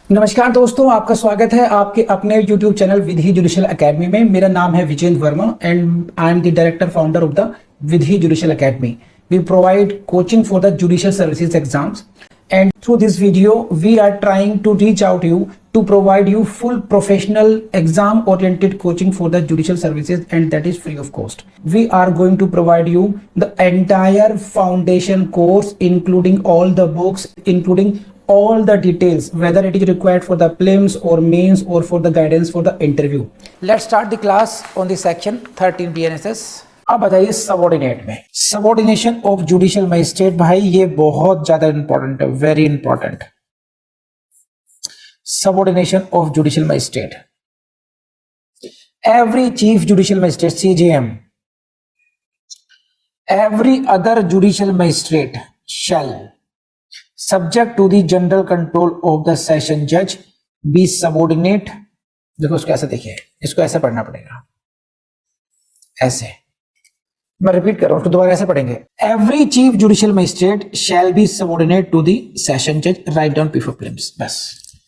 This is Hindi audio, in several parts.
नमस्कार दोस्तों, आपका स्वागत है आपके अपने YouTube channel Vidhi judicial academy में। मेरा नाम है Vijendra Verma and I am the director founder of the Vidhi judicial academy. We provide coaching for the judicial services exams, and through this video we are trying to reach out to you to provide you full professional exam oriented coaching for the judicial services, and that is free of cost. We are going to provide you the entire foundation course including all the books, including all the details, whether it is required for the prelims or mains or for the guidance for the interview. Let's start the class on the section 13 BNSS. अब बताइए सबॉर्डिनेट में सबॉर्डिनेशन ऑफ जुडिशियल मजिस्ट्रेट। भाई ये बहुत ज्यादा इंपॉर्टेंट है, very important. Subordination of judicial magistrate, every chief judicial magistrate CJM, every other judicial magistrate shall, subject to the general control of the session judge, be subordinate। देखो इसको ऐसे देखिए, इसको ऐसे पढ़ना पड़ेगा, ऐसे मैं रिपीट कर रहा हूं, उसको दोबारा ऐसे पढ़ेंगे। Every chief judicial magistrate shall be subordinate to the session जज, राइट डाउन बिफोर प्रीलिम्स। बस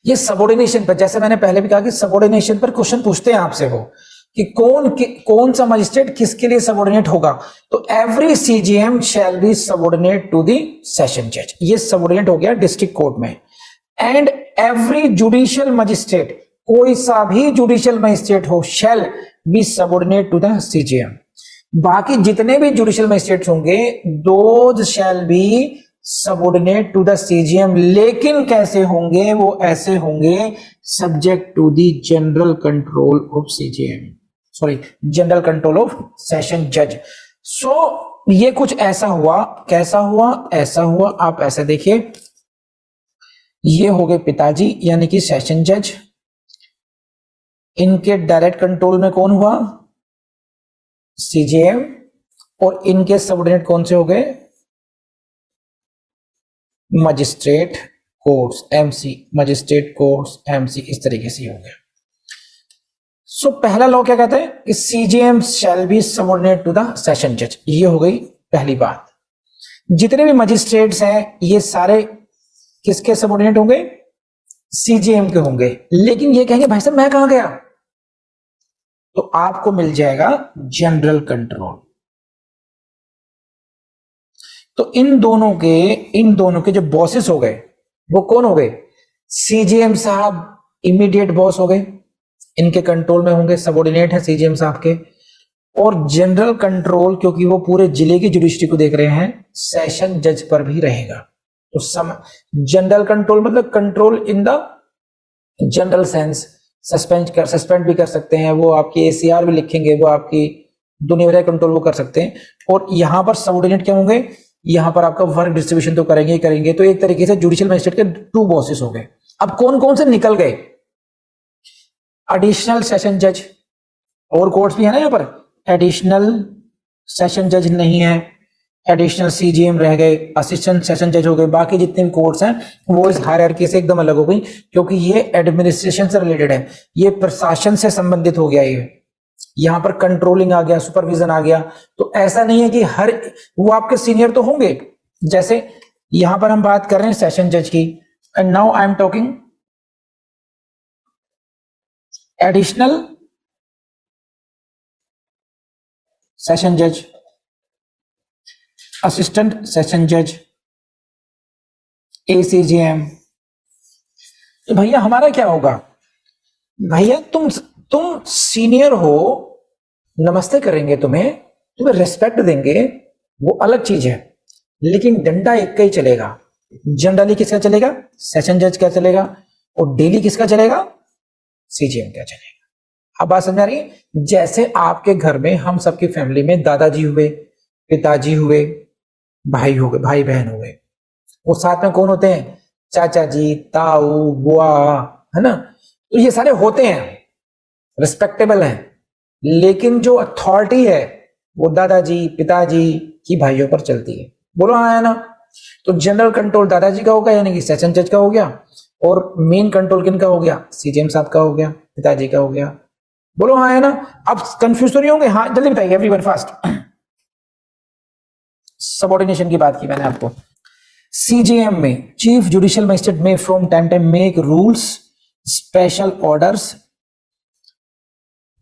ये सबऑर्डिनेशन पर, जैसे मैंने पहले भी कहा कि सबऑर्डिनेशन पर क्वेश्चन पूछते हैं आपसे वो कि कौन सा मजिस्ट्रेट किसके लिए सबऑर्डिनेट होगा। तो every CJM shall be subordinate to the session जज, ये सबऑर्डिनेट हो गया डिस्ट्रिक्ट कोर्ट में। एंड एवरी जुडिशियल मजिस्ट्रेट, कोई सा भी जुडिशियल मजिस्ट्रेट हो, shall be subordinate to the CJM। बाकी जितने भी जुडिशियल मजिस्ट्रेट्स होंगे those shall be subordinate to the CJM, लेकिन कैसे होंगे वो ऐसे होंगे, subject to the general control of CJM, sorry general control of session जज। सो ये कुछ ऐसा हुआ, कैसा हुआ, ऐसा हुआ। आप ऐसे देखिए, ये हो गए पिताजी यानी कि सेशन जज, इनके डायरेक्ट कंट्रोल में कौन हुआ, CJM, और इनके सबऑर्डिनेट कौन से हो गए, magistrate courts MC, magistrate courts MC, इस तरीके से हो गया। सो पहला लॉ क्या कहता है कि CJM shall be subordinate to the session जज, ये हो गई पहली बात। जितने भी मजिस्ट्रेट्स हैं ये सारे किसके सबऑर्डिनेट होंगे, CJM के होंगे। लेकिन ये कहेंगे भाई साहब मैं कहां गया, तो आपको मिल जाएगा जनरल कंट्रोल। तो इन दोनों के जो बॉसेस हो गए वो कौन हो गए, CJM साहब इमीडिएट बॉस हो गए, इनके कंट्रोल में होंगे, सबऑर्डिनेट है CJM साहब के। और जनरल कंट्रोल क्योंकि वो पूरे जिले की जुडिशरी को देख रहे हैं, सेशन जज पर भी रहेगा। तो जनरल कंट्रोल मतलब control in the general sense, suspend भी कर सकते हैं, वो आपकी ACR भी लिखेंगे, वो आपकी दुनिया भर कंट्रोल वो कर सकते हैं। और यहां पर सबऑर्डिनेट क्या होंगे, यहां पर आपका वर्क डिस्ट्रीब्यूशन तो करेंगे। तो एक तरीके से जुडिशियल मजिस्ट्रेट के 2 बॉसेस हो गए। अब कौन कौन से निकल गए, एडिशनल सेशन जज, और कोर्ट्स भी है ना यहाँ पर, एडिशनल सेशन जज नहीं है, एडिशनल CJM रह गए, असिस्टेंट सेशन जज हो गए। बाकी जितने भी कोर्ट्स हैं वो इस हायरार्की से एकदम अलग हो गई, क्योंकि ये एडमिनिस्ट्रेशन से रिलेटेड है, ये प्रशासन से संबंधित हो गया। ये यहां पर कंट्रोलिंग आ गया, सुपरविजन आ गया। तो ऐसा नहीं है कि हर वो आपके सीनियर तो होंगे, जैसे यहां पर हम बात कर रहे हैं सेशन जज की, and now I am talking additional session जज, असिस्टेंट सेशन जज, ACJM। तो भैया हमारा क्या होगा, भैया तुम सीनियर हो, नमस्ते करेंगे, तुम्हें रेस्पेक्ट देंगे, वो अलग चीज है, लेकिन डंडा एक का ही चलेगा। जनरली किसका चलेगा, सेशन जज का चलेगा, और डेली किसका चलेगा, CJM का चलेगा। अब बात समझ आ रही है, जैसे आपके घर में हम सबकी फैमिली में दादाजी हुए, पिताजी हुए, भाई हो गए, भाई बहन हो गए, वो साथ में कौन होते हैं, चाचा जी, ताऊ, बुआ, है ना। तो ये सारे होते हैं, रिस्पेक्टेबल हैं, लेकिन जो अथॉरिटी है वो दादाजी पिताजी की भाइयों पर चलती है। बोलो हाँ है ना। तो जनरल कंट्रोल दादाजी का हो गया यानी कि सेशन जज का हो गया, और मेन कंट्रोल किनका हो गया, CJM साहब का हो गया, पिताजी का हो गया। बोलो हाँ है ना। अब कंफ्यूज तो नहीं होंगे, हाँ जल्दी बताइए एवरीवन फास्ट। सबऑर्डिनेशन की बात की मैंने आपको। CJM में चीफ जुडिशियल मजिस्ट्रेट में from time time make rules special orders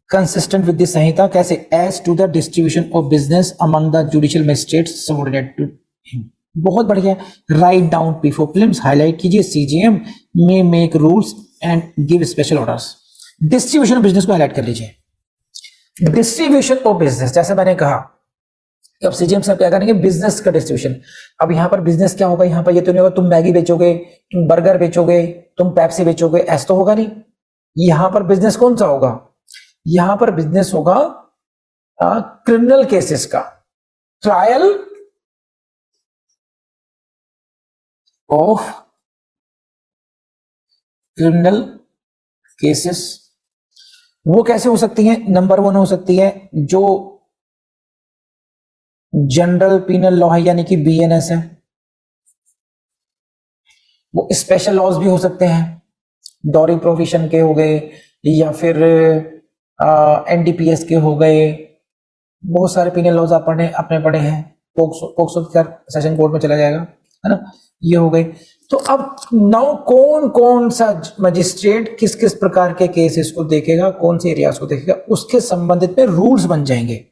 consistent with the संहिता, कैसे? As to the distribution of business among the judicial magistrates subordinate to him. बहुत बढ़िया। Write down P4 films, highlight कीजिए CJM में make rules and give special orders. Distribution of business को हाईलाइट कर लीजिए। डिस्ट्रीब्यूशन ऑफ बिजनेस, जैसे मैंने कहा अब CJM साहब क्या करेंगे, बिजनेस का डिस्ट्रीब्यूशन। अब यहाँ पर बिजनेस क्या होगा, यहाँ पर ये तो नहीं होगा तुम मैगी बेचोगे, तुम बर्गर बेचोगे, तुम पेप्सी बेचोगे, ऐसा तो होगा नहीं। यहां पर बिजनेस कौन सा होगा, यहां पर बिजनेस होगा क्रिमिनल केसेस का, ट्रायल ऑफ क्रिमिनल केसेस। वो कैसे हो सकती है? नंबर 1 हो सकती है जो जनरल पीनल लॉ है यानी कि BNS है, वो स्पेशल लॉज भी हो सकते हैं, डॉरी प्रोविजन के हो गए या फिर NDPS के हो गए, बहुत सारे पीनल लॉज आपने पढ़े हैं, पोक्सो सेशन कोर्ट में चला जाएगा, है ना, ये हो गए। तो अब नाउ कौन कौन सा मजिस्ट्रेट किस किस प्रकार के केसेस को देखेगा, कौन से एरियाज को देखेगा, उसके संबंधित में रूल्स बन जाएंगे।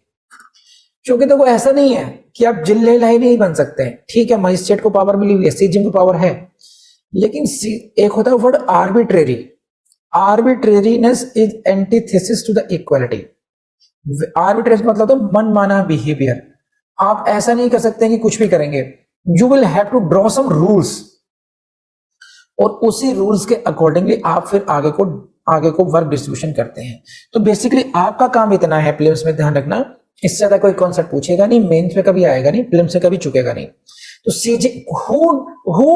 क्योंकि देखो ऐसा नहीं है कि आप जिले लाई नहीं बन सकते हैं, ठीक है, मजिस्ट्रेट को पावर मिली हुई है, CJM को पावर है, लेकिन एक होता है word arbitrary. Arbitrariness is antithesis to the equality. Arbitrary मतलब तो मनमाना बिहेवियर। आप ऐसा नहीं कर सकते कि कुछ भी करेंगे, you will have to draw some rules, और उसी रूल्स के अकॉर्डिंगली आप फिर आगे को वर्क डिस्ट्रीब्यूशन करते हैं। तो बेसिकली आपका काम इतना है, प्रीलिम्स में ध्यान रखना, इससे ज्यादा कोई कॉन्सेप्ट पूछेगा नहीं, मेंस में कभी आएगा नहीं, प्रीलिम्स से कभी चुकेगा नहीं। तो हु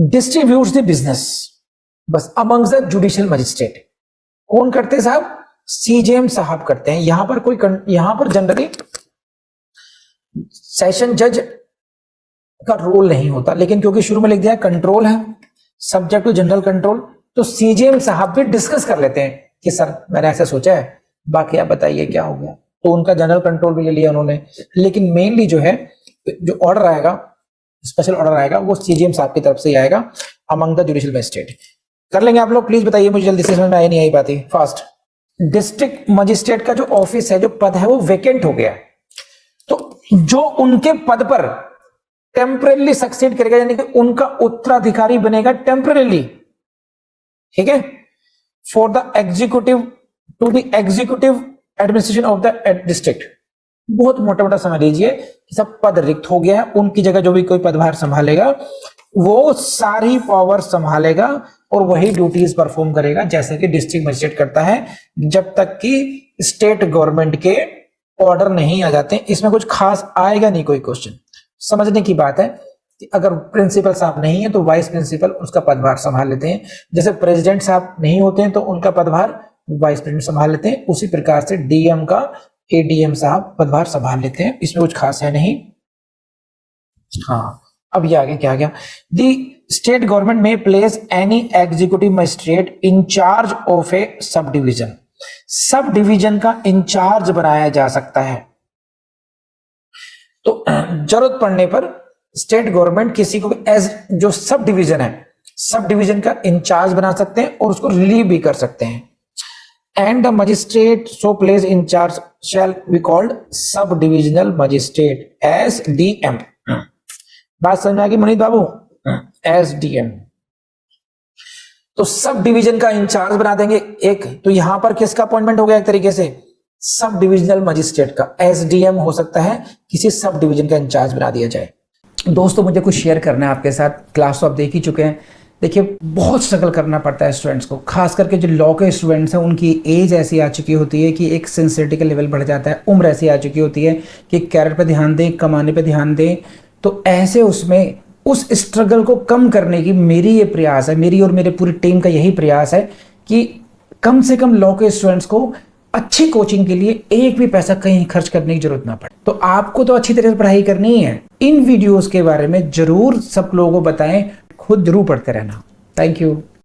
डिस्ट्रीब्यूट्स द बिजनेस, बस अमंग्स द जुडिशियल मजिस्ट्रेट। कौन करते हैं साहब? CJM साहब करते हैं। यहां पर जनरली सेशन जज का रोल नहीं होता, लेकिन क्योंकि शुरू में लिख दिया कंट्रोल है, सब्जेक्ट टू जनरल कंट्रोल, तो CJM साहब भी डिस्कस कर लेते हैं कि सर मैंने ऐसा सोचा है, बाकी आप बताइए क्या हो गया, तो उनका जनरल कंट्रोल भी ले लिया उन्होंने। लेकिन मेनली जो है, जो ऑर्डर आएगा, स्पेशल ऑर्डर आएगा, वो CJM साहब की तरफ से ही आएगा अमंग द जुडिशियल मजिस्ट्रेट। कर लेंगे आप लोग? प्लीज बताइए मुझे जल्दी से, समझ में आई नहीं आई बातें, फास्ट। डिस्ट्रिक्ट मजिस्ट्रेट का जो ऑफिस है, जो पद है, वो वेकेंट हो गया, तो जो उनके पद पर टेम्परेली सक्सीड करेगा, यानी कि उनका उत्तराधिकारी बनेगा टेम्परेली, ठीक है, for the executive to the executive administration of the district. बहुत मोटा मोटा समझ लीजिए कि सब पद रिक्त हो गया है, उनकी जगह जो भी कोई पदभार संभालेगा वो सारी पावर संभालेगा और वही ड्यूटीज परफॉर्म करेगा जैसे कि डिस्ट्रिक्ट मजिस्ट्रेट करता है, जब तक कि स्टेट गवर्नमेंट के ऑर्डर नहीं आ जाते। इसमें कुछ खास आएगा नहीं कोई क्वेश्चन। समझने की बात है कि अगर प्रिंसिपल साहब नहीं है तो वाइस प्रिंसिपल उसका पदभार संभाल लेते हैं, जैसे प्रेसिडेंट साहब नहीं होते हैं तो उनका पदभार वाइस प्रेसिडेंट संभाल लेते हैं, उसी प्रकार से DM का ADM साहब पदभार संभाल लेते हैं। इसमें कुछ खास है नहीं। हाँ, अब ये आगे क्या आ गया, दी स्टेट गवर्नमेंट में place any executive magistrate in charge of A sub division. Sub division का इंचार्ज बनाया जा सकता है, तो जरूरत पड़ने पर स्टेट गवर्नमेंट किसी को एज जो सब डिवीजन है, सब डिवीजन का इंचार्ज बना सकते हैं और उसको रिलीव भी कर सकते हैं। And the magistrate so place in charge shall be called sub divisional magistrate, SDM। बात समझ में आ गई मनीष बाबू? SDM। तो सब डिवीजन का इंचार्ज बना देंगे एक, तो यहां पर किसका अपॉइंटमेंट हो गया? एक तरीके से सब डिविजनल मजिस्ट्रेट का। SDM हो सकता है किसी सब डिवीजन का इंचार्ज बना दिया जाए। दोस्तों, मुझे कुछ शेयर करना है आपके साथ। क्लास तो आप देख ही चुके हैं। देखिए, बहुत स्ट्रगल करना पड़ता है स्टूडेंट्स को, खास करके जो लॉ के स्टूडेंट्स हैं, उनकी एज ऐसी आ चुकी होती है कि एक सिंसियरिटी का लेवल बढ़ जाता है, उम्र ऐसी आ चुकी होती है कि कैरियर पे ध्यान दें, कमाने पे ध्यान दें। तो ऐसे उसमें उस स्ट्रगल को कम करने की मेरी ये प्रयास है, मेरी और मेरे पूरी टीम का यही प्रयास है कि कम से कम लॉ के स्टूडेंट्स को अच्छी कोचिंग के लिए एक भी पैसा कहीं खर्च करने की जरूरत ना पड़े। तो आपको तो अच्छी तरह से पढ़ाई करनी है। इन वीडियोस के बारे में जरूर सब लोगों को बताएं, खुद जरूर पढ़ते रहना। Thank you.